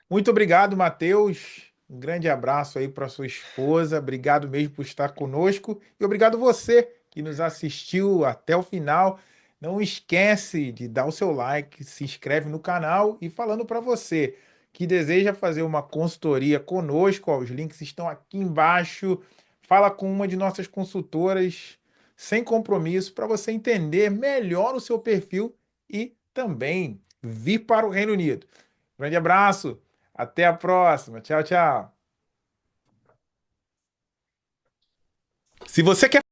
Muito obrigado, Matheus. Um grande abraço aí para sua esposa. Obrigado mesmo por estar conosco e obrigado você que nos assistiu até o final. Não esquece de dar o seu like, se inscreve no canal e falando para você que deseja fazer uma consultoria conosco, ó, os links estão aqui embaixo. Fala com uma de nossas consultoras sem compromisso para você entender melhor o seu perfil e também vir para o Reino Unido. Grande abraço, até a próxima. Tchau, tchau. Se você quer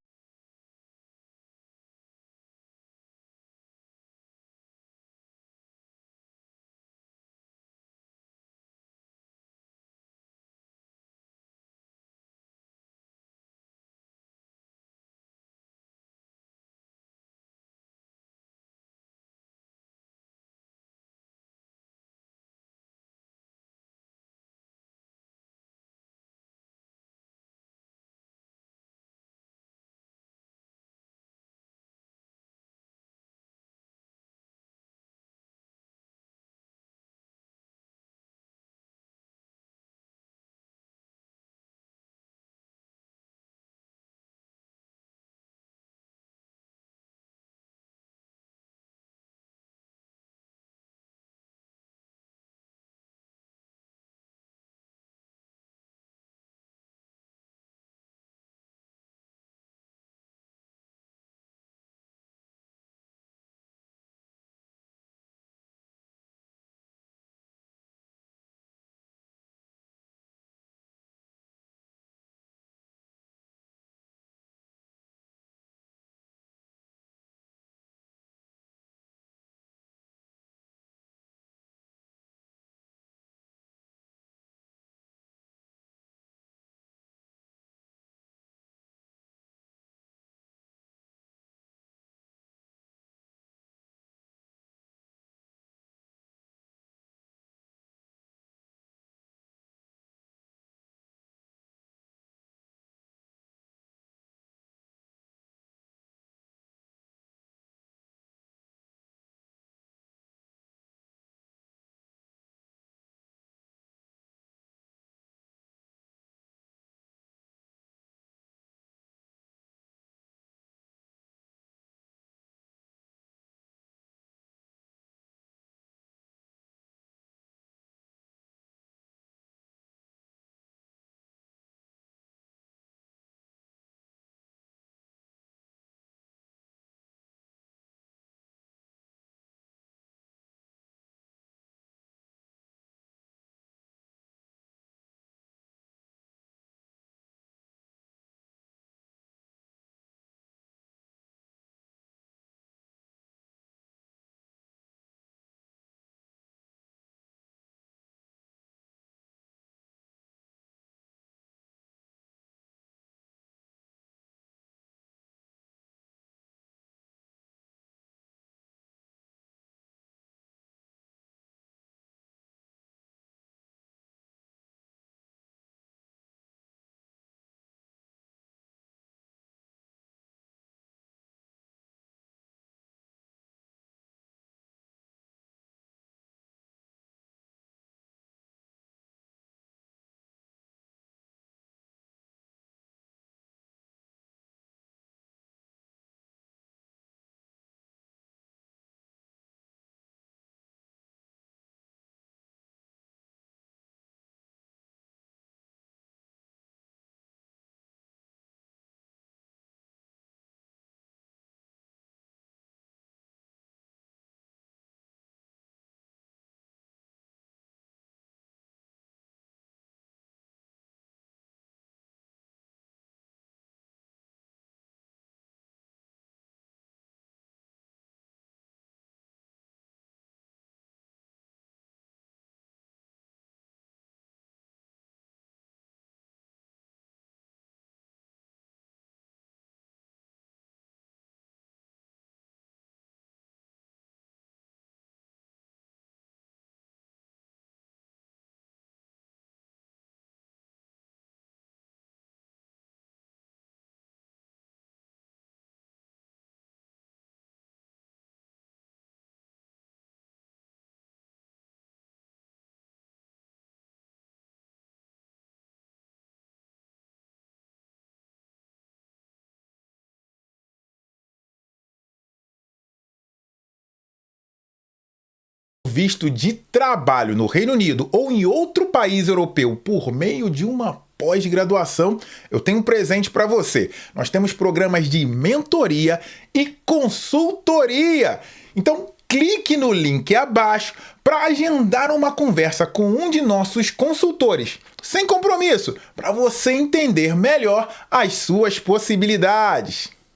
visto de trabalho no Reino Unido ou em outro país europeu por meio de uma pós-graduação, eu tenho um presente para você. Nós temos programas de mentoria e consultoria. Então, clique no link abaixo para agendar uma conversa com um de nossos consultores, sem compromisso, para você entender melhor as suas possibilidades.